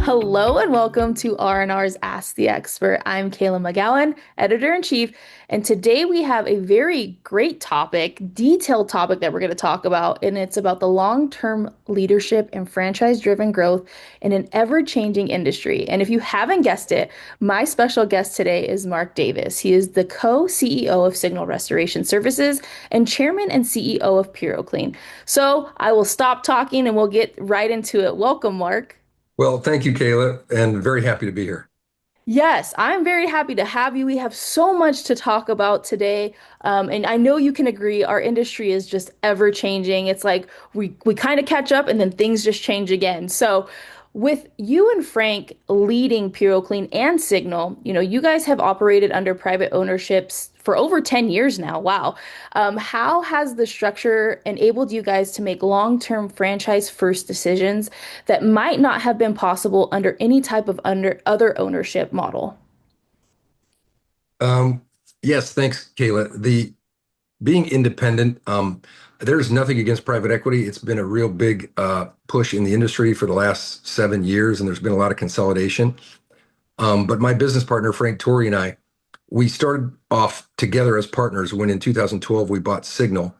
Hello and welcome to R&R's Ask the Expert. I'm Kayla McGowan, editor-in-chief, and today we have a very great topic, detailed topic that we're going to talk about, and it's about the long-term leadership and franchise-driven growth in an ever-changing industry. And if you haven't guessed it, my special guest today is Mark Davis. He is the co-CEO of Signal Restoration Services and chairman and CEO of PuroClean. So I will stop talking and we'll get right into it. Welcome, Mark. Well, thank you, Kayla, and very happy to be here. Yes, I'm very happy to have you. We have so much to talk about today. And I know you can agree, our industry is just ever changing. It's like we kind of catch up and then things just change again. So with you and Frank leading PuroClean and Signal, you guys have operated under private ownerships for over 10 years now. Wow. How has the structure enabled you guys to make long-term franchise first decisions that might not have been possible under any type of under other ownership model? Um, yes, thanks, Kayla. The being independent, there's nothing against private equity. It's been a real big push in the industry for the last 7 years, and there's been a lot of consolidation. But my business partner, Frank Torrey, and I, we started off together as partners when in 2012 we bought Signal,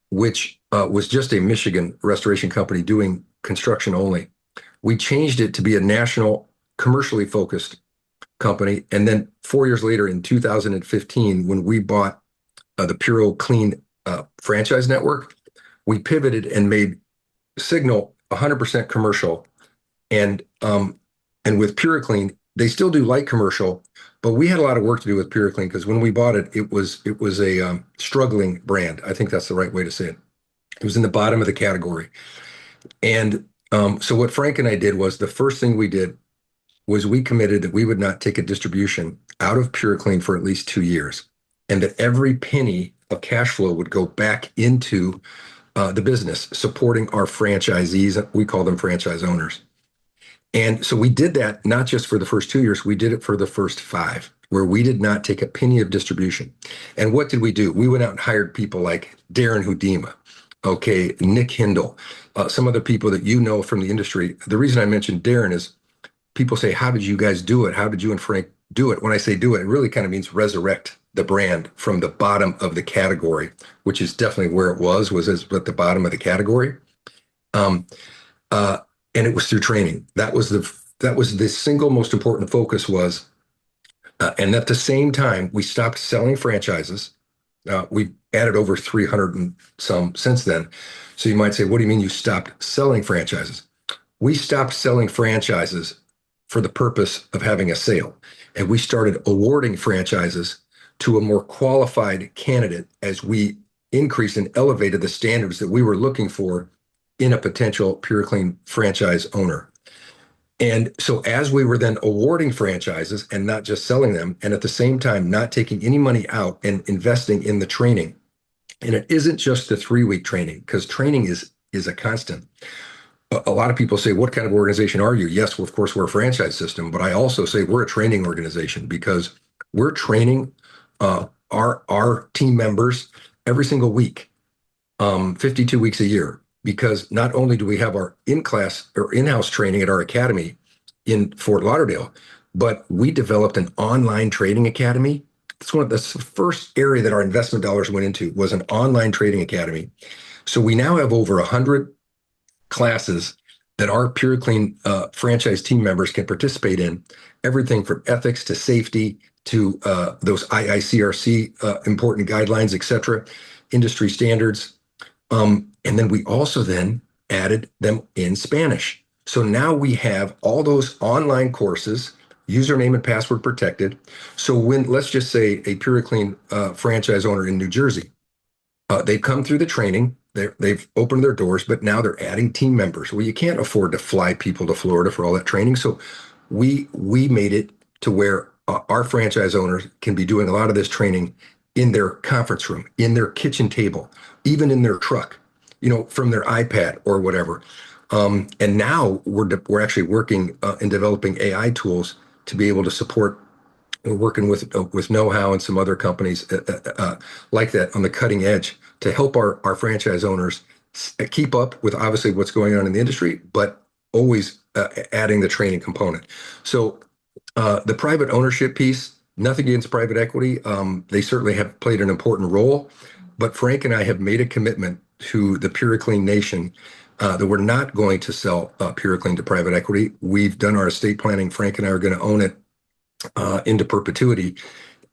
which was just a Michigan restoration company doing construction only. We changed it to be a national, commercially focused company. And then 4 years later, in 2015, when we bought the PuroClean franchise network, we pivoted and made Signal 100% commercial. And and with PuroClean, they still do light commercial, but we had a lot of work to do with PuroClean because when we bought it, it was a struggling brand. I think that's the right way to say it. It was in the bottom of the category. And so what Frank and I did was the first thing we did was we committed that we would not take a distribution out of PureClean for at least 2 years, and that every penny of cash flow would go back into the business, supporting our franchisees. We call them franchise owners. And so we did that not just for the first 2 years, we did it for the first five, where we did not take a penny of distribution. And what did we do? We went out and hired people like Darren Hudema, okay, Nick Hindle, some other people that you know from the industry. The reason I mentioned Darren is people say, how did you guys do it? How did you and Frank do it? When I say do it, it really kind of means resurrect the brand from the bottom of the category, which is definitely where it was at the bottom of the category. Um, uh, and it was through training. That was the single most important focus was, and at the same time, we stopped selling franchises. We added over 300 and some since then. So you might say, what do you mean you stopped selling franchises? We stopped selling franchises for the purpose of having a sale. And we started awarding franchises to a more qualified candidate as we increased and elevated the standards that we were looking for in a potential PureClean franchise owner. And so as we were then awarding franchises and not just selling them, and at the same time not taking any money out and investing in the training. And it isn't just the 3 week training, because training is a constant. A lot of people say, what kind of organization are you? Yes, well, of course, we're a franchise system, but I also say we're a training organization because we're training our team members every single week, 52 weeks a year. Because not only do we have our in-class or in-house training at our academy in Fort Lauderdale, but we developed an online training academy. That's the first area that our investment dollars went into was an online trading academy. So we now have over 100 classes that our PureClean franchise team members can participate in, everything from ethics to safety to those IICRC important guidelines, et cetera, industry standards. And then we also then added them in Spanish. So now we have all those online courses, username and password protected. So when, let's just say, a PureClean franchise owner in New Jersey, they've come through the training, they've opened their doors, but now they're adding team members. Well, you can't afford to fly people to Florida for all that training. So we made it to where our franchise owners can be doing a lot of this training in their conference room, in their kitchen table, even in their truck, from their iPad or whatever. And now we're actually working in developing AI tools to be able to support. We're working with Know-How and some other companies like that on the cutting edge to help our franchise owners keep up with obviously what's going on in the industry, but always adding the training component. So the private ownership piece, nothing against private equity. They certainly have played an important role, but Frank and I have made a commitment to the PuroClean Nation that we're not going to sell PuroClean to private equity. We've done our estate planning. Frank and I are going to own it into perpetuity,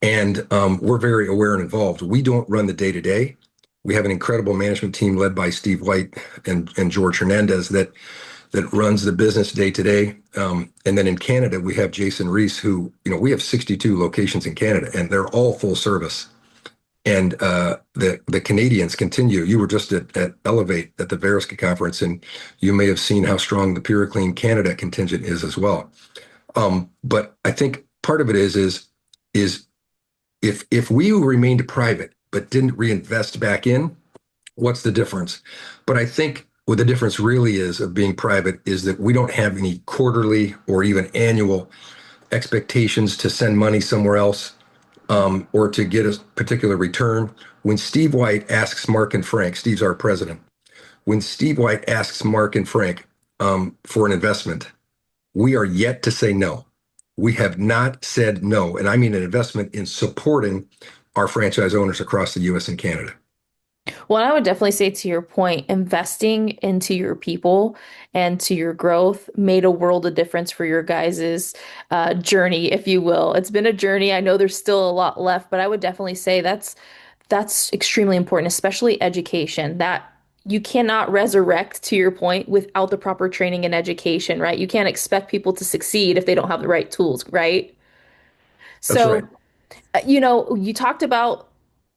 and we're very aware and involved. We don't run the day to day. We have an incredible management team led by Steve White and George Hernandez that runs the business day to day. And then in Canada, we have Jason Reese, who, we have 62 locations in Canada, and they're all full service. And the Canadians continue. You were just at Elevate at the Veriska conference, and you may have seen how strong the PureClean Canada contingent is as well. But I think part of it is if we remained private but didn't reinvest back in, what's the difference? But I think what the difference really is of being private is that we don't have any quarterly or even annual expectations to send money somewhere else, or to get a particular return. When Steve White asks Mark and Frank, Steve's our president, when Steve White asks Mark and Frank for an investment, we are yet to say no. We have not said no. And I mean an investment in supporting our franchise owners across the US and Canada. Well, I would definitely say to your point, investing into your people and to your growth made a world of difference for your guys's journey, if you will. It's been a journey. I know there's still a lot left, but I would definitely say that's extremely important, especially education. That you cannot resurrect, to your point, without the proper training and education, right? You can't expect people to succeed if they don't have the right tools, right? That's right. So you talked about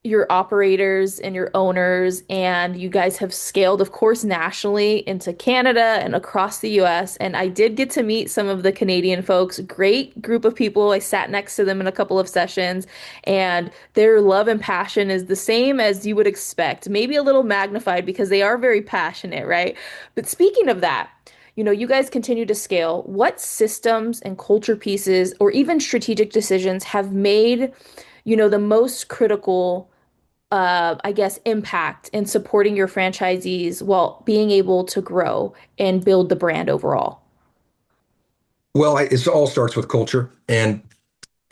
your operators and your owners, and you guys have scaled, of course, nationally into Canada and across the US. And I did get to meet some of the Canadian folks, great group of people. I sat next to them in a couple of sessions, and their love and passion is the same as you would expect, maybe a little magnified because they are very passionate, right? But speaking of that, you guys continue to scale. What systems and culture pieces or even strategic decisions have made, the most critical, I guess, impact in supporting your franchisees while being able to grow and build the brand overall? Well, it all starts with culture. And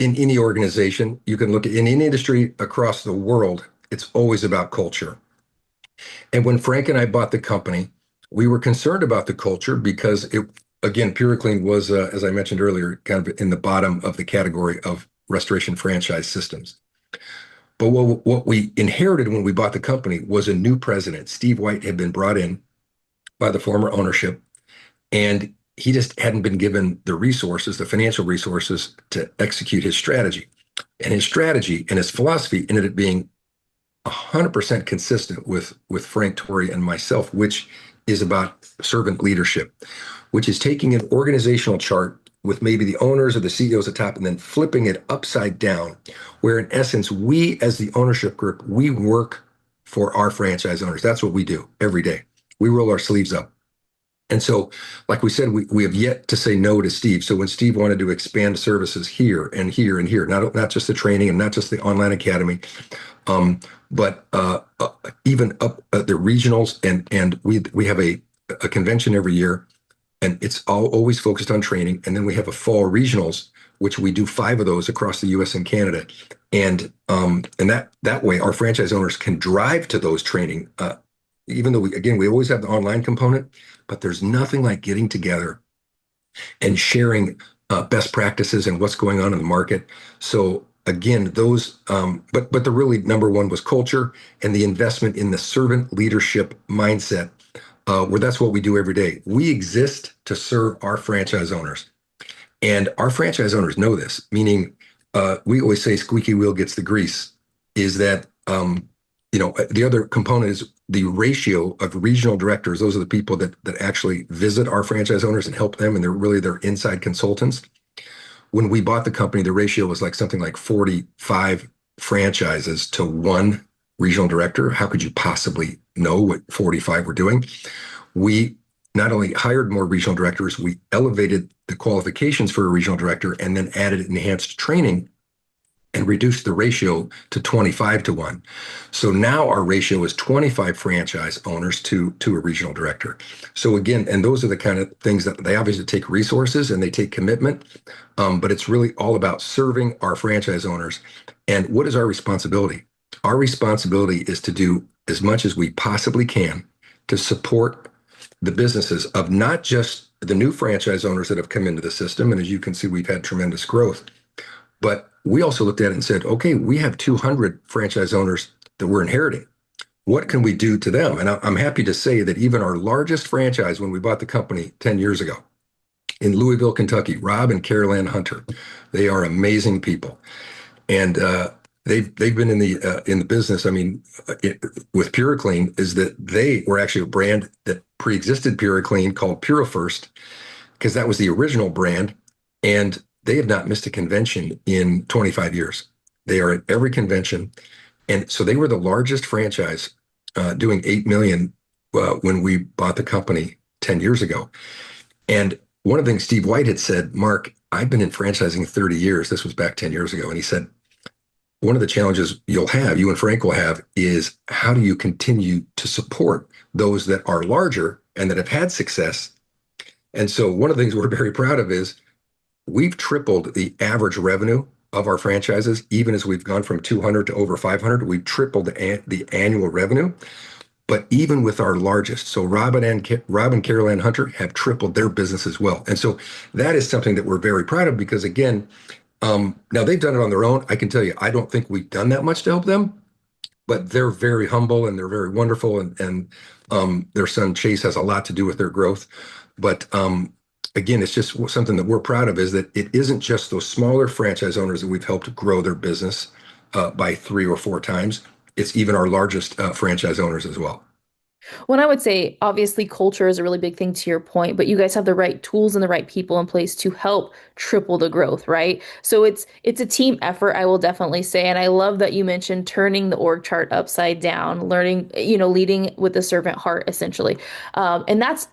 in any organization, you can look at in any industry across the world, it's always about culture. And when Frank and I bought the company, we were concerned about the culture because again, PureClean was, as I mentioned earlier, kind of in the bottom of the category of restoration franchise systems. But what we inherited when we bought the company was a new president. Steve White had been brought in by the former ownership, and he just hadn't been given the resources, the financial resources to execute his strategy. And his strategy and his philosophy ended up being 100% consistent with Frank Torrey and myself, which is about servant leadership, which is taking an organizational chart with maybe the owners or the CEOs at top and then flipping it upside down, where in essence, we as the ownership group, we work for our franchise owners. That's what we do every day. We roll our sleeves up. And so, like we said, we have yet to say no to Steve. So when Steve wanted to expand services here and here and here, not just the training and not just the online academy, but even up at the regionals, and we have a convention every year, and it's always focused on training. And then we have a fall regionals, which we do 5 of those across the U.S. and Canada, and that way our franchise owners can drive to those training. Even though we always have the online component, but there's nothing like getting together and sharing best practices and what's going on in the market. So again, those, but the really number one was culture and the investment in the servant leadership mindset, where that's what we do every day. We exist to serve our franchise owners, and our franchise owners know this. Meaning, we always say squeaky wheel gets the grease. Is that the other component is the ratio of regional directors. Those are the people that actually visit our franchise owners and help them, and they're really their inside consultants. When we bought the company, the ratio was like something like 45 franchises to 1 regional director. How could you possibly know what 45 were doing? We not only hired more regional directors, we elevated the qualifications for a regional director and then added enhanced training and reduced the ratio to 25 to 1. So now our ratio is 25 franchise owners to a regional director. So again, and those are the kind of things that they obviously take resources and they take commitment, but it's really all about serving our franchise owners. And what is our responsibility? Our responsibility is to do as much as we possibly can to support the businesses of not just the new franchise owners that have come into the system. And as you can see, we've had tremendous growth. But we also looked at it and said, okay, we have 200 franchise owners that we're inheriting. What can we do to them? And I'm happy to say that even our largest franchise when we bought the company 10 years ago in Louisville, Kentucky, Rob and Carol Ann Hunter, they are amazing people. And they've been in the business. I mean, with PuroClean is that they were actually a brand that pre-existed PuroClean called PuroFirst because that was the original brand, and they have not missed a convention in 25 years. They are at every convention, and so they were the largest franchise, doing 8 million when we bought the company 10 years ago. And one of the things Steve White had said, Mark, I've been in franchising 30 years. This was back 10 years ago, and he said one of the challenges you and Frank will have is how do you continue to support those that are larger and that have had success. And so one of the things we're very proud of is we've tripled the average revenue of our franchises, even as we've gone from 200 to over 500. We've tripled the annual revenue. But even with our largest, so Rob and Carol Ann Hunter have tripled their business as well. And so that is something that we're very proud of because, again, now they've done it on their own. I can tell you, I don't think we've done that much to help them, but they're very humble and they're very wonderful. And their son Chase has a lot to do with their growth. But again, it's just something that we're proud of is that it isn't just those smaller franchise owners that we've helped grow their business by 3 or 4 times. It's even our largest franchise owners as well. When I would say, obviously, culture is a really big thing to your point, but you guys have the right tools and the right people in place to help triple the growth, right? So it's a team effort, I will definitely say. And I love that you mentioned turning the org chart upside down, learning, leading with the servant heart, essentially. And that's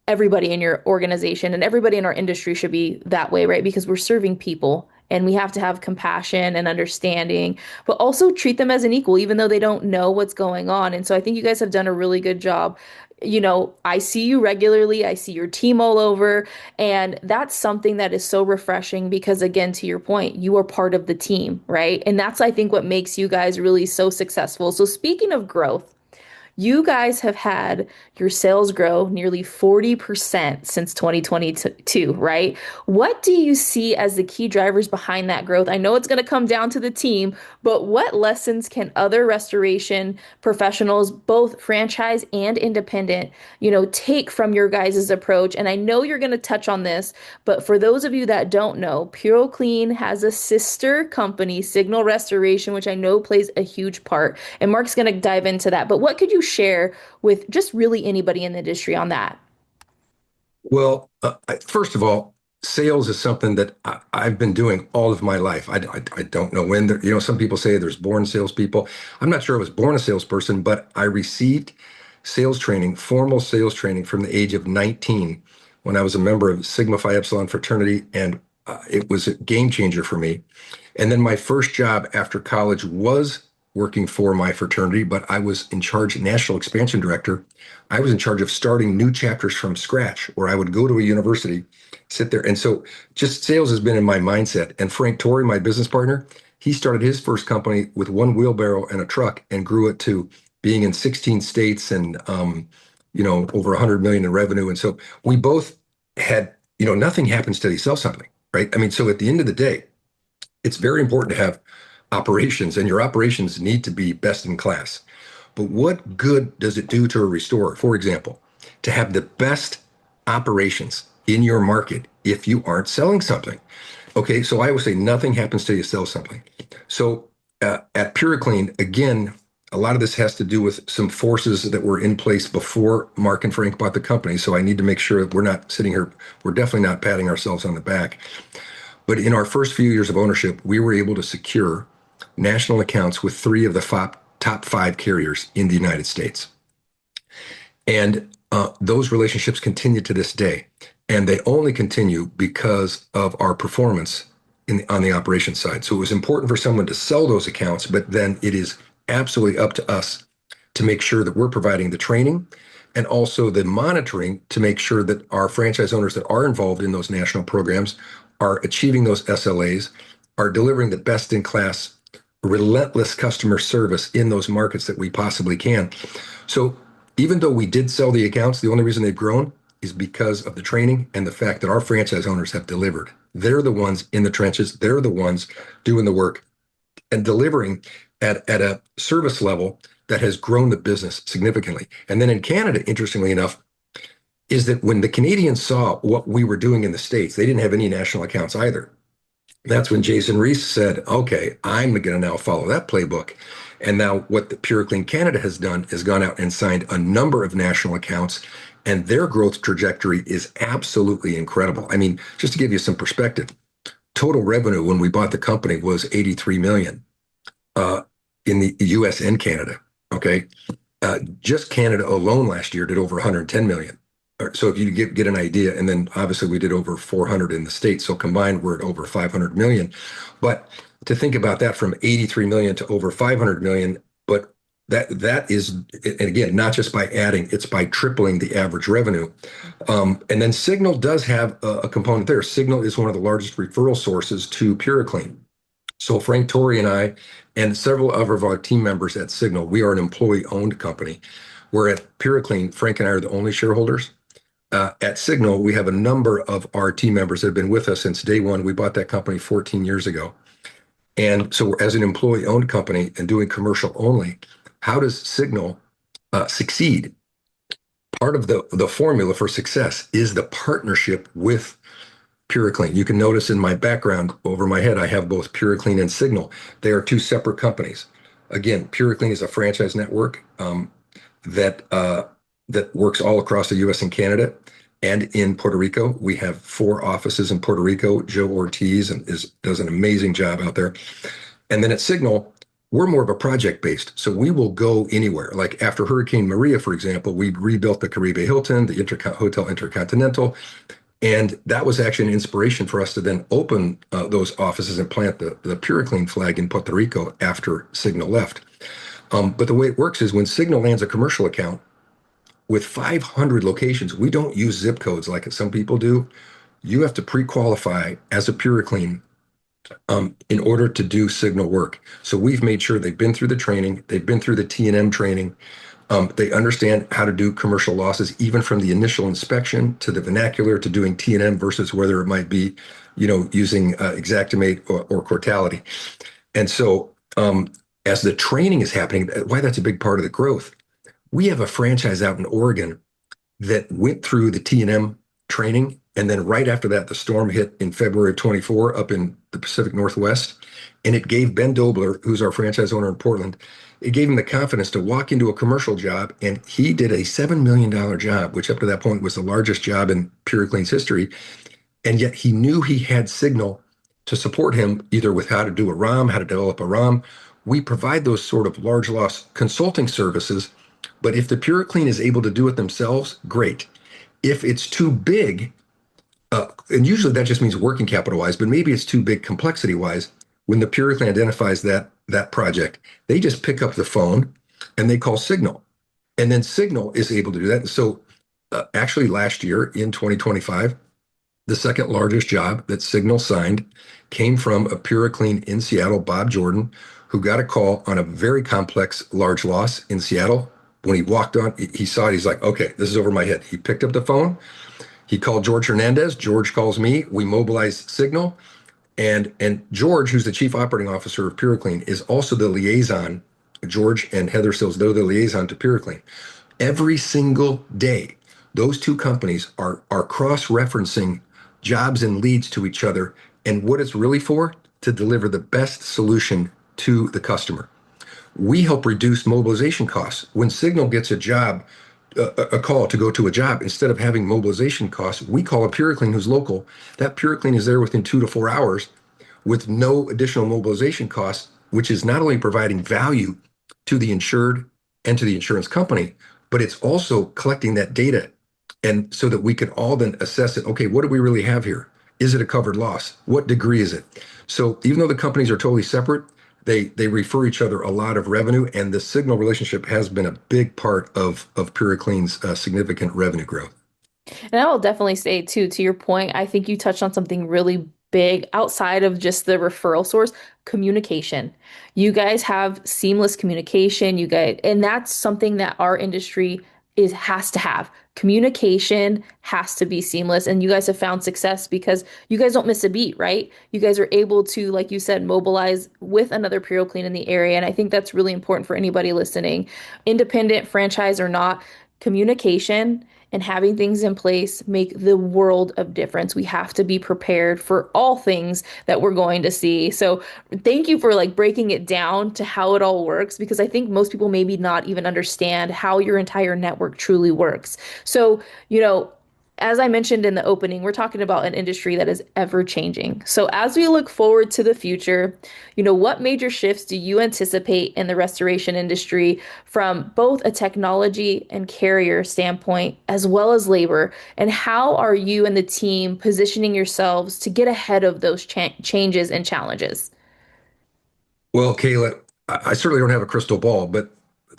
everybody in your organization and everybody in our industry should be that way, right? Because we're serving people and we have to have compassion and understanding, but also treat them as an equal, even though they don't know what's going on. And so I think you guys have done a really good job. I see you regularly, I see your team all over, and that's something that is so refreshing because, again, to your point, you are part of the team, right? And that's, I think, what makes you guys really so successful. So, speaking of growth, you guys have had your sales grow nearly 40% since 2022, right? What do you see as the key drivers behind that growth? I know it's going to come down to the team, but what lessons can other restoration professionals, both franchise and independent, take from your guys' approach? And I know you're going to touch on this, but for those of you that don't know, PuroClean has a sister company, Signal Restoration, which I know plays a huge part. And Mark's going to dive into that. But what could you share with just really anybody in the industry on that? Well, first of all, sales is something that I've been doing all of my life. I don't know when. Some people say there's born salespeople. I'm not sure I was born a salesperson, but I received sales training, formal sales training from the age of 19 when I was a member of Sigma Phi Epsilon fraternity, and it was a game changer for me. And then my first job after college was working for my fraternity, but I was in charge, national expansion director. I was in charge of starting new chapters from scratch, where I would go to a university, sit there. And so just sales has been in my mindset. And Frank Torrey, my business partner, he started his first company with one wheelbarrow and a truck and grew it to being in 16 states and, over 100 million in revenue. And so we both had, nothing happens till you sell something, right? I mean, so at the end of the day, it's very important to have operations, and your operations need to be best in class. But what good does it do to a restorer, for example, to have the best operations in your market if you aren't selling something? Okay, so I always say nothing happens till you sell something. So at PuroClean, again, a lot of this has to do with some forces that were in place before Mark and Frank bought the company. So I need to make sure that we're not sitting here, we're definitely not patting ourselves on the back. But in our first few years of ownership, we were able to secure national accounts with three of the top five carriers in the United States. And those relationships continue to this day. And they only continue because of our performance on the operations side. So it was important for someone to sell those accounts, but then it is absolutely up to us to make sure that we're providing the training and also the monitoring to make sure that our franchise owners that are involved in those national programs are achieving those SLAs, are delivering the best in class, relentless customer service in those markets that we possibly can. So even though we did sell the accounts, the only reason they've grown is because of the training and the fact that our franchise owners have delivered. They're the ones in the trenches. They're the ones doing the work and delivering at a service level that has grown the business significantly. And then in Canada, interestingly enough, is that when the Canadians saw what we were doing in the States, they didn't have any national accounts either. That's when Jason Reese said, okay, I'm going to now follow that playbook. And now what the PureClean Canada has done is gone out and signed a number of national accounts, and their growth trajectory is absolutely incredible. I mean, just to give you some perspective, total revenue when we bought the company was 83 million in the US and Canada. Okay. Just Canada alone last year did over 110 million. So if you get an idea, and then obviously we did over 400 in the States. So combined, we're at over 500 million. But to think about that from 83 million to over 500 million, but that is, and again, not just by adding, it's by tripling the average revenue. And then Signal does have a component there. Signal is one of the largest referral sources to PureClean. So Frank Torrey and I, and several of our team members at Signal, we are an employee-owned company. We're at PureClean. Frank and I are the only shareholders. At Signal, we have a number of our team members that have been with us since day one. We bought that company 14 years ago. And so as an employee-owned company and doing commercial only, how does Signal succeed? Part of the formula for success is the partnership with PureClean. You can notice in my background over my head, I have both PureClean and Signal. They are two separate companies. Again, PureClean is a franchise network that works all across the U.S. and Canada and in Puerto Rico. We have 4 offices in Puerto Rico. Joe Ortiz does an amazing job out there. And then at Signal, we're more of a project based. So we will go anywhere. Like after Hurricane Maria, for example, we rebuilt the Caribe Hilton, the Hotel Intercontinental. And that was actually an inspiration for us to then open those offices and plant the PureClean flag in Puerto Rico after Signal left. But the way it works is when Signal lands a commercial account with 500 locations, we don't use zip codes like some people do. You have to pre-qualify as a PureClean in order to do Signal work. So we've made sure they've been through the training, they've been through the T&M training, they understand how to do commercial losses, even from the initial inspection to the vernacular to doing T&M versus whether it might be, using Xactimate or Cortality. And so as the training is happening, why that's a big part of the growth. We have a franchise out in Oregon that went through the T&M training. And then right after that, the storm hit in February of 24 up in the Pacific Northwest. And it gave Ben Dobler, who's our franchise owner in Portland, it gave him the confidence to walk into a commercial job. And he did a $7 million job, which up to that point was the largest job in PureClean's history. And yet he knew he had Signal to support him either with how to do a ROM, how to develop a ROM. We provide those sort of large loss consulting services. But if the PureClean is able to do it themselves, great. If it's too big, and usually that just means working capital wise, but maybe it's too big complexity wise. When the PureClean identifies that project, they just pick up the phone and they call Signal, and then Signal is able to do that. So actually, last year in 2025, the second largest job that Signal signed came from a PureClean in Seattle, Bob Jordan, who got a call on a very complex large loss in Seattle. When he walked on, he saw it. He's like, okay, this is over my head. He picked up the phone. He called George Hernandez. George calls me. We mobilize Signal. And George, who's the chief operating officer of PureClean, is also the liaison. George and Heather Sills, they're the liaison to PureClean. Every single day, those two companies are cross-referencing jobs and leads to each other. And what it's really for? To deliver the best solution to the customer. We help reduce mobilization costs. When Signal gets a call to go to a job, instead of having mobilization costs, we call a PureClean who's local. That PureClean is there within 2 to 4 hours with no additional mobilization costs, which is not only providing value to the insured and to the insurance company, but it's also collecting that data. And so that we can all then assess it. Okay, what do we really have here? Is it a covered loss? What degree is it? So even though the companies are totally separate, they refer each other a lot of revenue, and the signal relationship has been a big part of PuroClean's significant revenue growth. And I will definitely say too, to your point, I think you touched on something really big outside of just the referral source, communication. You guys have seamless communication, you guys, and that's something that our industry is has to have. Communication has to be seamless, and you guys have found success because you guys don't miss a beat, right? You guys are able to, like you said, mobilize with another PuroClean in the area, and I think that's really important for anybody listening, independent, franchise or not. Communication and having things in place make the world of difference. We have to be prepared for all things that we're going to see. So thank you for like breaking it down to how it all works because I think most people maybe not even understand how your entire network truly works. So, you know, as I mentioned in the opening, we're talking about an industry that is ever changing. So as we look forward to the future, what major shifts do you anticipate in the restoration industry from both a technology and carrier standpoint, as well as labor? And how are you and the team positioning yourselves to get ahead of those changes and challenges? Well, Kayla, I certainly don't have a crystal ball, but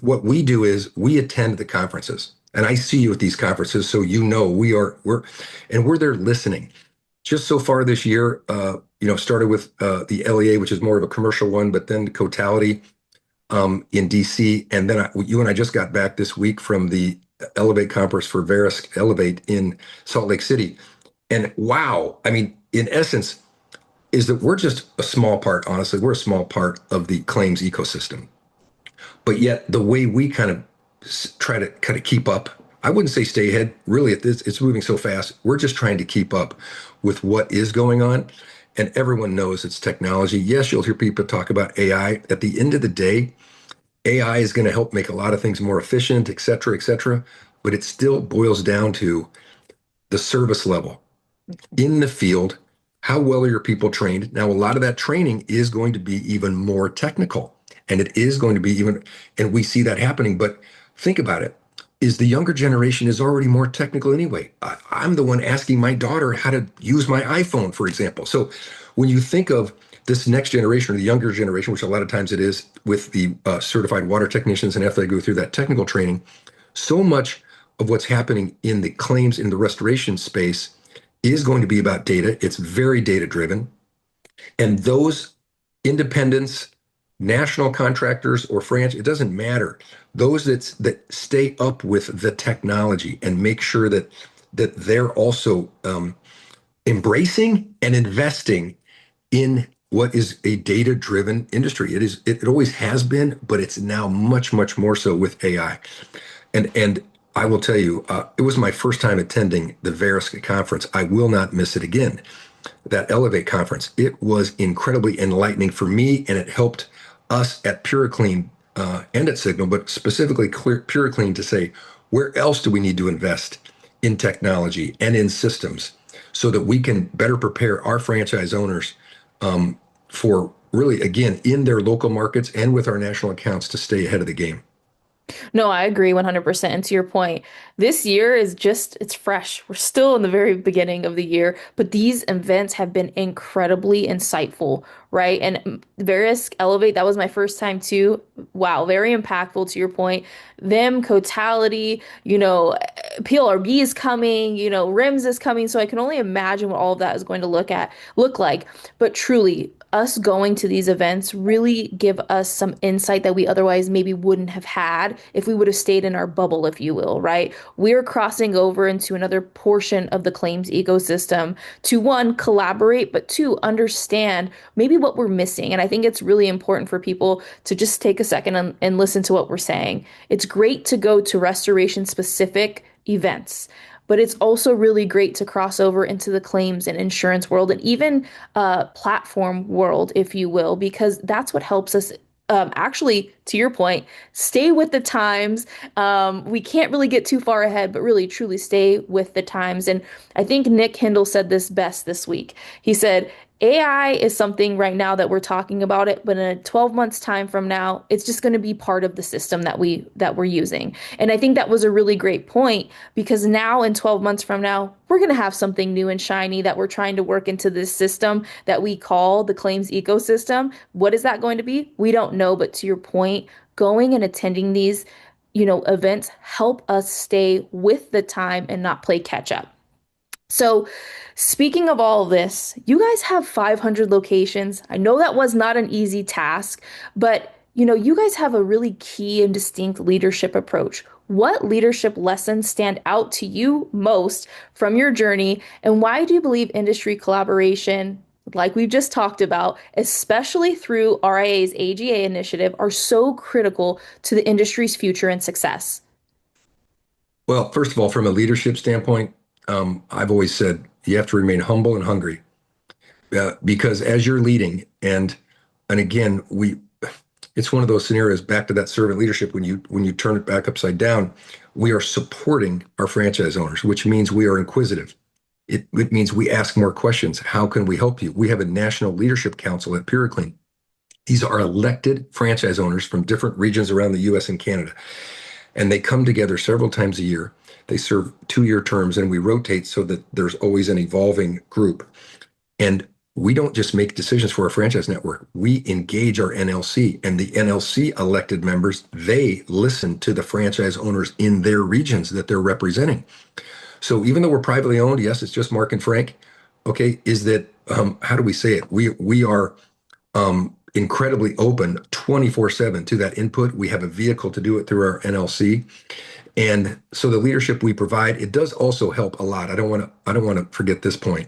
what we do is we attend the conferences. And I see you at these conferences, so we're there listening. Just so far this year, started with the LEA, which is more of a commercial one, but then Cotality in DC, and then you and I just got back this week from the Elevate conference for Verisk Elevate in Salt Lake City. And wow, I mean, in essence, is that we're just a small part, honestly, we're a small part of the claims ecosystem. But yet the way we kind of try to kind of keep up, I wouldn't say stay ahead. Really, it's moving so fast. We're just trying to keep up with what is going on. And everyone knows it's technology. Yes, you'll hear people talk about AI. At the end of the day, AI is going to help make a lot of things more efficient, et cetera, et cetera. But it still boils down to the service level in the field. How well are your people trained? Now, a lot of that training is going to be even more technical, and it is going to be even, and we see that happening. But think about it: is the younger generation is already more technical anyway. I'm the one asking my daughter how to use my iPhone, for example. So, when you think of this next generation or the younger generation, which a lot of times it is with the certified water technicians, and after they go through that technical training, so much of what's happening in the claims in the restoration space is going to be about data. It's very data driven. And those independents, national contractors or franchise, it doesn't matter. Those that stay up with the technology and make sure that they're also embracing and investing in what is a data-driven industry. It always has been, but it's now much, much more so with AI. And I will tell you, it was my first time attending the Verisk conference. I will not miss it again. That Elevate conference, it was incredibly enlightening for me, and it helped us at PureClean and at Signal, but specifically PureClean to say, where else do we need to invest in technology and in systems so that we can better prepare our franchise owners for really, again, in their local markets and with our national accounts to stay ahead of the game. No, I agree 100%. And to your point, this year is just, it's fresh. We're still in the very beginning of the year, but these events have been incredibly insightful, right? And Verisk Elevate, that was my first time too. Wow, very impactful to your point. Them, Cotality, PLRB is coming, RIMS is coming. So I can only imagine what all of that is going to look like. But truly, us going to these events really give us some insight that we otherwise maybe wouldn't have had if we would have stayed in our bubble, if you will, right? We're crossing over into another portion of the claims ecosystem to one, collaborate, but two, understand maybe what we're missing. And I think it's really important for people to just take a second and listen to what we're saying. It's great to go to restoration specific events, but it's also really great to cross over into the claims and insurance world and even platform world, if you will, because that's what helps us actually, to your point, stay with the times. We can't really get too far ahead, but really truly stay with the times. And I think Nick Hindle said this best this week. He said, AI is something right now that we're talking about it, but in a 12 months time from now, it's just going to be part of the system that we're using. And I think that was a really great point because now in 12 months from now, we're going to have something new and shiny that we're trying to work into this system that we call the claims ecosystem. What is that going to be? We don't know, but to your point, going and attending these, events help us stay with the time and not play catch up. So, speaking of all of this, you guys have 500 locations. I know that was not an easy task, but you guys have a really key and distinct leadership approach. What leadership lessons stand out to you most from your journey, and why do you believe industry collaboration, like we've just talked about, especially through RIA's AGA initiative, are so critical to the industry's future and success? Well, first of all, from a leadership standpoint, I've always said you have to remain humble and hungry because as you're leading, and again, it's one of those scenarios back to that servant leadership when you turn it back upside down. We are supporting our franchise owners, which means we are inquisitive. It means we ask more questions. How can we help you? We have a national leadership council at PuroClean. These are elected franchise owners from different regions around the US and Canada. And they come together several times a year. They serve 2-year terms and we rotate so that there's always an evolving group. And we don't just make decisions for our franchise network. We engage our NLC and the NLC elected members. They listen to the franchise owners in their regions that they're representing. So even though we're privately owned, yes, it's just Mark and Frank. Okay, is that how do we say it? We are incredibly open 24/7 to that input. We have a vehicle to do it through our NLC. And so the leadership we provide, it does also help a lot. I don't want to forget this point.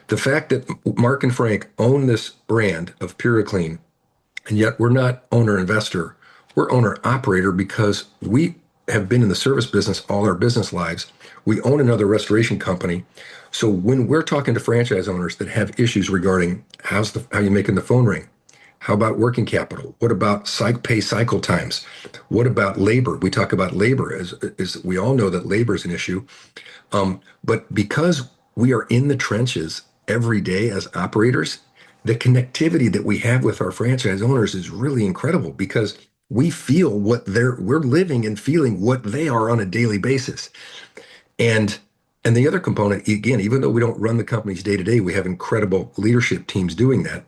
The fact that Mark and Frank own this brand of PuroClean, and yet we're not owner investor, we're owner operator because we have been in the service business all our business lives. We own another restoration company. So when we're talking to franchise owners that have issues regarding how you making the phone ring? How about working capital? What about pay cycle times? What about labor? We talk about labor as we all know that labor is an issue. But because we are in the trenches every day as operators, the connectivity that we have with our franchise owners is really incredible because we feel we're living and feeling what they are on a daily basis. And and the other component, again, even though we don't run the companies day to day, we have incredible leadership teams doing that.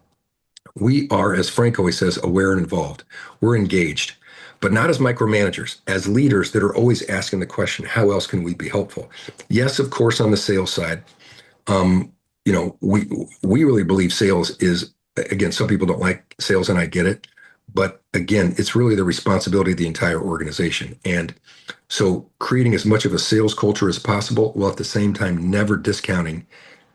We are, as Frank always says, aware and involved. We're engaged, but not as micromanagers, as leaders that are always asking the question, how else can we be helpful? Yes, of course, on the sales side, um, we really believe sales is, again, some people don't like sales and I get it, but again, it's really the responsibility of the entire organization. And so creating as much of a sales culture as possible, while at the same time never discounting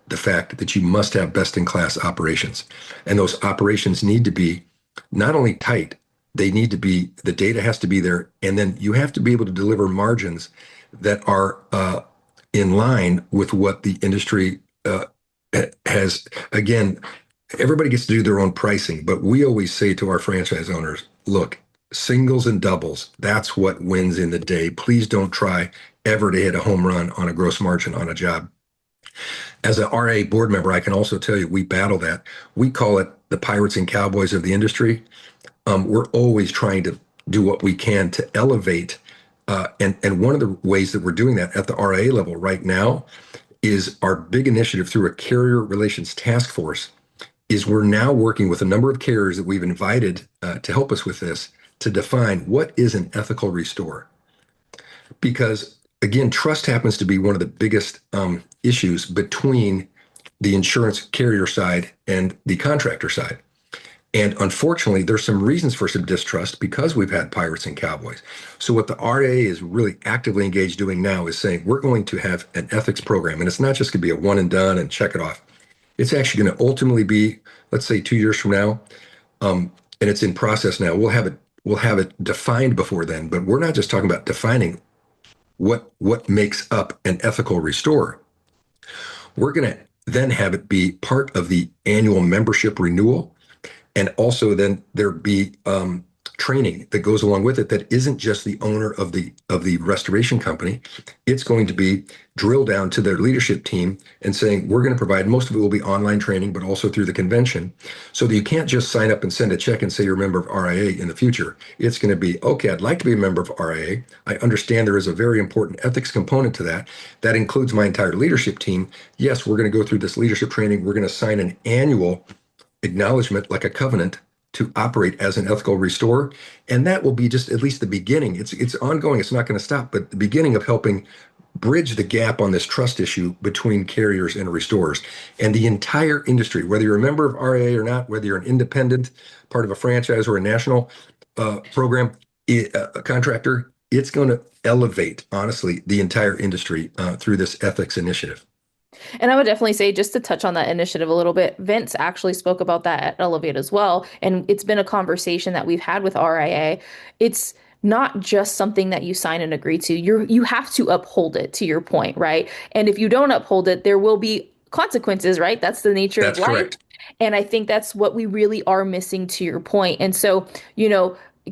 the fact that you must have best in class operations. And those operations need to be not only tight, they need to be, the data has to be there. And then you have to be able to deliver margins that are in line with what the industry has. Again, everybody gets to do their own pricing, but we always say to our franchise owners, look, singles and doubles, that's what wins in the day. Please don't try ever to hit a home run on a gross margin on a job. As an RA board member, I can also tell you we battle that. We call it the Pirates and Cowboys of the industry. We're always trying to do what we can to elevate. And one of the ways that we're doing that at the RA level right now is our big initiative through a carrier relations task force is we're now working with a number of carriers that we've invited to help us with this to define what is an ethical restore. Because again, trust happens to be one of the biggest issues between the insurance carrier side and the contractor side. And unfortunately, there's some reasons for some distrust because we've had pirates and cowboys. So what the RA is really actively engaged doing now is saying we're going to have an ethics program, and it's not just going to be a one and done and check it off. It's actually going to ultimately be, let's say, 2 years from now, and it's in process now. We'll have it defined before then, but we're not just talking about defining what makes up an ethical restore. We're going to then have it be part of the annual membership renewal, and also then there be training that goes along with it that isn't just the owner of the restoration company. It's going to be drilled down to their leadership team and saying, we're going to provide, most of it will be online training, but also through the convention, so that you can't just sign up and send a check and say you're a member of RIA in the future. It's going to be, okay, I'd like to be a member of RIA. I understand there is a very important ethics component to that. That includes my entire leadership team. Yes, we're going to go through this leadership training. We're going to sign an annual acknowledgement, like a covenant, to operate as an ethical restorer. And that will be just at least the beginning. It's ongoing. It's not going to stop, but the beginning of helping bridge the gap on this trust issue between carriers and restorers. And the entire industry, whether you're a member of RIA or not, whether you're an independent part of a franchise or a national program, a contractor, it's going to elevate, honestly, the entire industry through this ethics initiative. And I would definitely say, just to touch on that initiative a little bit, Vince actually spoke about that at Elevate as well. And it's been a conversation that we've had with RIA. It's not just something that you sign and agree to. You have to uphold it, to your point, right? And if you don't uphold it, there will be consequences, right? That's the nature of That's life. correct. And I think that's what we really are missing, to your point. And so,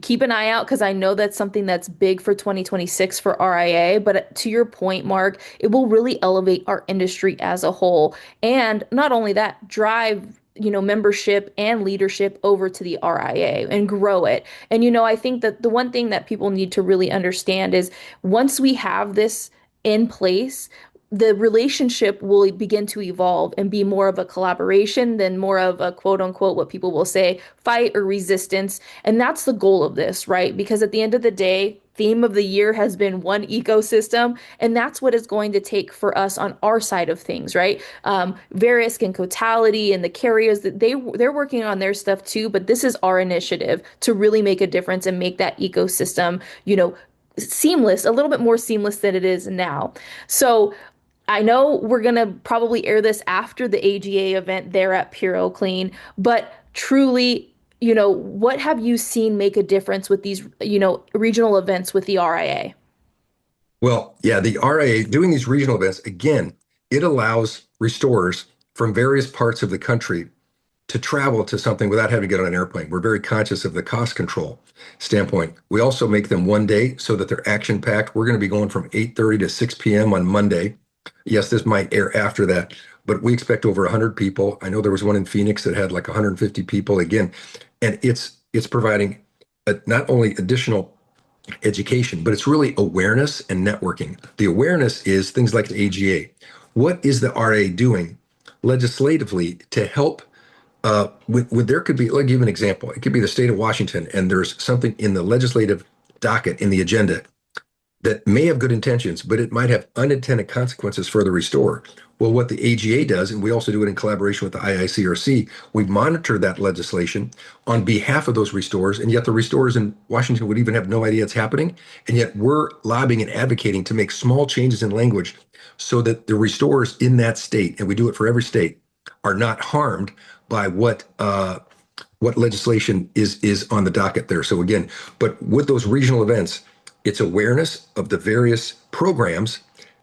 keep an eye out, because I know that's something that's big for 2026 for RIA. But to your point, Mark, it will really elevate our industry as a whole. And not only that, drive, membership and leadership over to the RIA and grow it. And, I think that the one thing that people need to really understand is, once we have this in place, the relationship will begin to evolve and be more of a collaboration than more of a quote unquote, what people will say, fight or resistance. And that's the goal of this, right? Because at the end of the day, theme of the year has been one ecosystem, and that's what it's going to take for us on our side of things, right? Verisk and Cotality and the carriers, that they're working on their stuff too, but this is our initiative to really make a difference and make that ecosystem, seamless, a little bit more seamless than it is now. So I know we're going to probably air this after the AGA event there at PuroClean, but truly, what have you seen make a difference with these, regional events with the RIA? Well, yeah, the RIA doing these regional events, again, it allows restorers from various parts of the country to travel to something without having to get on an airplane. We're very conscious of the cost control standpoint. We also make them one day so that they're action packed. We're going to be going from 8:30 to 6 p.m. on Monday. Yes, this might air after that, but we expect over 100 people. I know there was one in Phoenix that had like 150 people again, and it's providing not only additional education, but it's really awareness and networking. The awareness is things like the AGA. What is the RA doing legislatively to help with there could be, let me give you an example. It could be the state of Washington, and there's something in the legislative docket in the agenda that may have good intentions, but it might have unintended consequences for the restorer. Well, what the AGA does, and we also do it in collaboration with the IICRC, we monitor that legislation on behalf of those restorers, and yet the restorers in Washington would even have no idea it's happening. And yet we're lobbying and advocating to make small changes in language so that the restorers in that state, and we do it for every state, are not harmed by what legislation is on the docket there. So again, but with those regional events, it's awareness of the various programs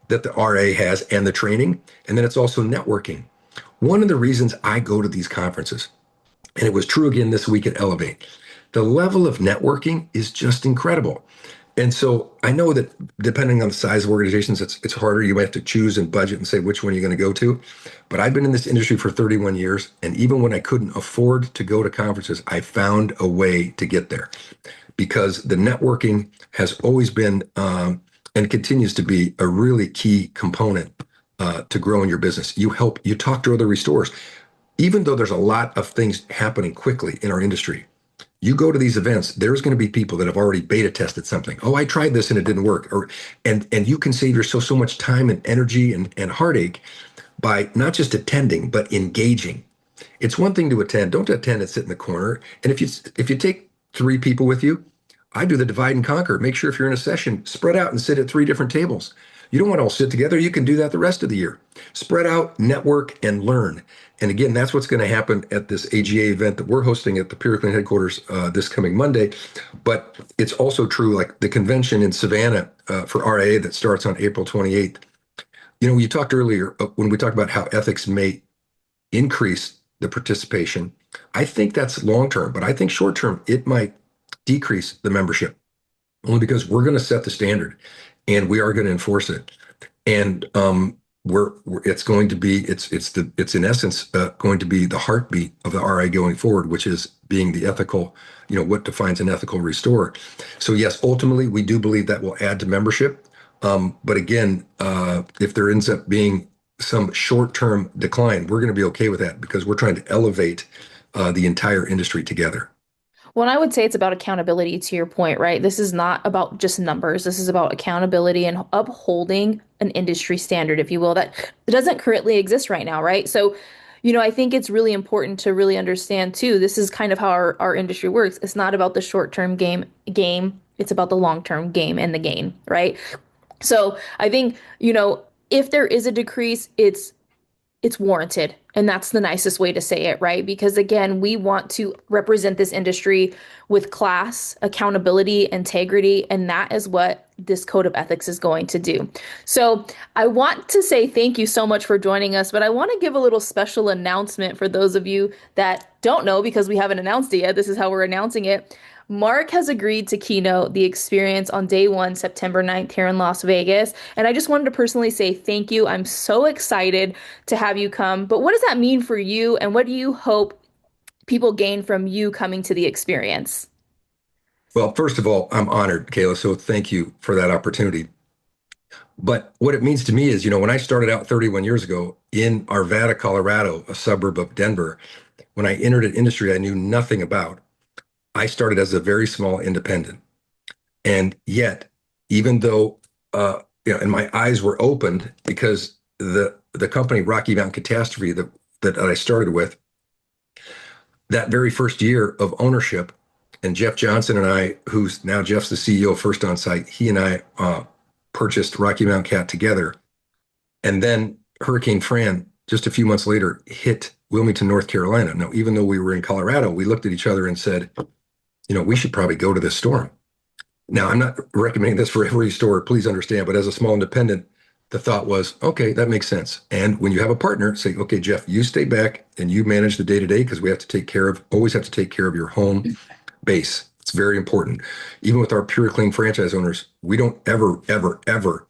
that the RA has and the training, and then it's also networking. One of the reasons I go to these conferences, and it was true again this week at Elevate, the level of networking is just incredible. And so I know that depending on the size of organizations, it's harder. You might have to choose and budget and say which one you're going to go to. But I've been in this industry for 31 years, and even when I couldn't afford to go to conferences, I found a way to get there, because the networking has always been and continues to be a really key component to growing your business. You talk to other restorers, even though there's a lot of things happening quickly in our industry. You go to these events, there's going to be people that have already beta tested something. Oh, I tried this and it didn't work. And you can save yourself so much time and energy and heartache by not just attending, but engaging. It's one thing to attend. Don't attend and sit in the corner. And if you take three people with you, I do the divide and conquer. Make sure if you're in a session, spread out and sit at three different tables. You don't want to all sit together. You can do that the rest of the year. Spread out, network, and learn. And again, that's what's going to happen at this AGA event that we're hosting at the PureClean headquarters this coming Monday. But it's also true, like the convention in Savannah for RIA that starts on April 28th. You talked earlier when we talked about how ethics may increase the participation. I think that's long term, but I think short term, it might decrease the membership, only because we're going to set the standard and we are going to enforce it. And it's going to be it's in essence going to be the heartbeat of the RI going forward, which is being the ethical, what defines an ethical restorer. So yes, ultimately we do believe that will add to membership. But again, if there ends up being some short-term decline, we're going to be okay with that because we're trying to elevate the entire industry together. Well, I would say it's about accountability to your point, right? This is not about just numbers. This is about accountability and upholding an industry standard, if you will, that doesn't currently exist right now, right? So, I think it's really important to really understand too. This is kind of how our industry works. It's not about the short-term game. It's about the long-term game and the gain, right? So I think, if there is a decrease, it's warranted. And that's the nicest way to say it, right? Because again, we want to represent this industry with class, accountability, integrity, and that is what this code of ethics is going to do. So I want to say thank you so much for joining us, but I want to give a little special announcement for those of you that don't know because we haven't announced it yet. This is how we're announcing it. Mark has agreed to keynote the experience on day one, September 9th, here in Las Vegas. And I just wanted to personally say thank you. I'm so excited to have you come. But what does that mean for you? And what do you hope people gain from you coming to the experience? Well, first of all, I'm honored, Kayla. So thank you for that opportunity. But what it means to me is, when I started out 31 years ago in Arvada, Colorado, a suburb of Denver, when I entered an industry I knew nothing about, I started as a very small independent. And yet, even though, and my eyes were opened because the company Rocky Mountain Catastrophe that I started with, that very first year of ownership, and Jeff Johnson and I, who's now Jeff's the CEO of First On Site, he and I purchased Rocky Mountain Cat together. And then Hurricane Fran, just a few months later, hit Wilmington, North Carolina. Now, even though we were in Colorado, we looked at each other and said, we should probably go to this storm. Now, I'm not recommending this for every store, please understand, but as a small independent, the thought was, okay, that makes sense. And when you have a partner, say, okay, Jeff, you stay back and you manage the day to day because we have to always have to take care of your home base. It's very important. Even with our PuroClean franchise owners, we don't ever, ever, ever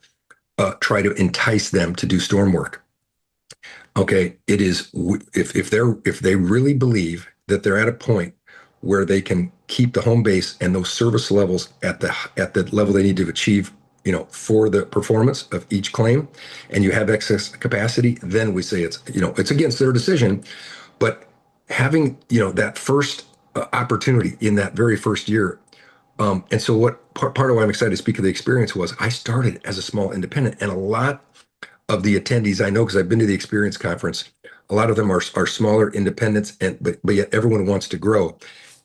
try to entice them to do storm work. Okay, it is if they really believe that they're at a point where they can keep the home base and those service levels at the level they need to achieve, for the performance of each claim, and you have excess capacity, then we say it's against their decision. But having that first opportunity in that very first year, and so what part of why I'm excited to speak of the experience was I started as a small independent, and a lot of the attendees I know because I've been to the experience conference. A lot of them are smaller independents, but yet everyone wants to grow.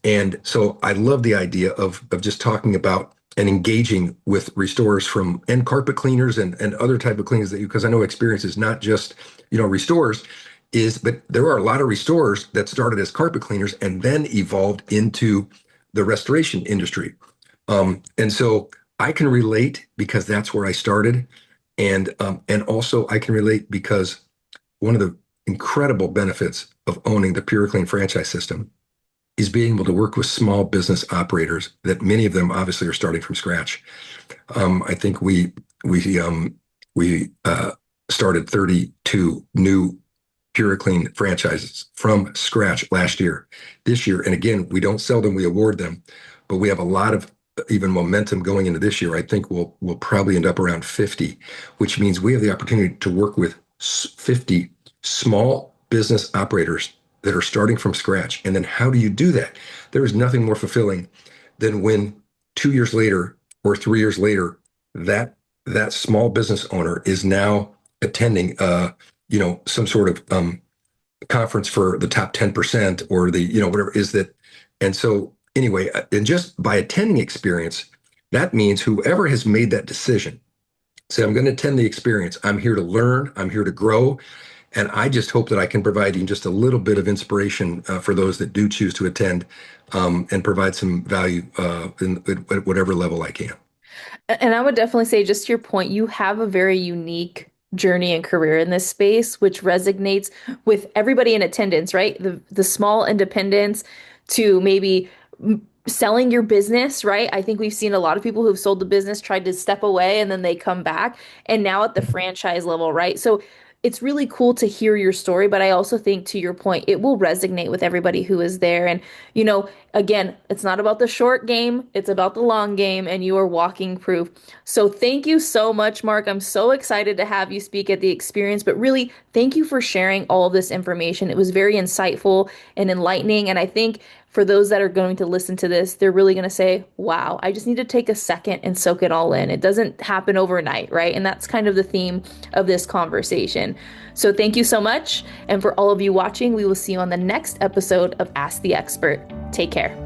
And so I love the idea of just talking about and engaging with restorers and carpet cleaners and other type of cleaners because I know experience is not just restorers but there are a lot of restorers that started as carpet cleaners and then evolved into the restoration industry. And so I can relate because that's where I started. And also I can relate because one of the incredible benefits of owning the PureClean franchise system is being able to work with small business operators that many of them obviously are starting from scratch. I think we started 32 new PureClean franchises from scratch last year. This year, and again, we don't sell them, we award them, but we have a lot of even momentum going into this year. I think we'll probably end up around 50, which means we have the opportunity to work with 50 small business operators that are starting from scratch. And then how do you do that? There is nothing more fulfilling than when 2 years later or 3 years later, that small business owner is now attending some sort of conference for the top 10% or whatever is that. And so anyway, and just by attending experience, that means whoever has made that decision, say, I'm going to attend the experience. I'm here to learn. I'm here to grow. And I just hope that I can provide you just a little bit of inspiration for those that do choose to attend and provide some value at whatever level I can. And I would definitely say, just to your point, you have a very unique journey and career in this space, which resonates with everybody in attendance, right? The small independents to maybe selling your business, right? I think we've seen a lot of people who've sold the business, tried to step away, and then they come back. And now at the franchise level, right? So it's really cool to hear your story, but I also think, to your point, it will resonate with everybody who is there. And, again, it's not about the short game, it's about the long game, and you are walking proof. So thank you so much, Mark. I'm so excited to have you speak at the experience, but really, thank you for sharing all of this information. It was very insightful and enlightening. And I think for those that are going to listen to this, they're really going to say, wow, I just need to take a second and soak it all in. It doesn't happen overnight, right? And that's kind of the theme of this conversation. So thank you so much. And for all of you watching, we will see you on the next episode of Ask the Expert. Take care.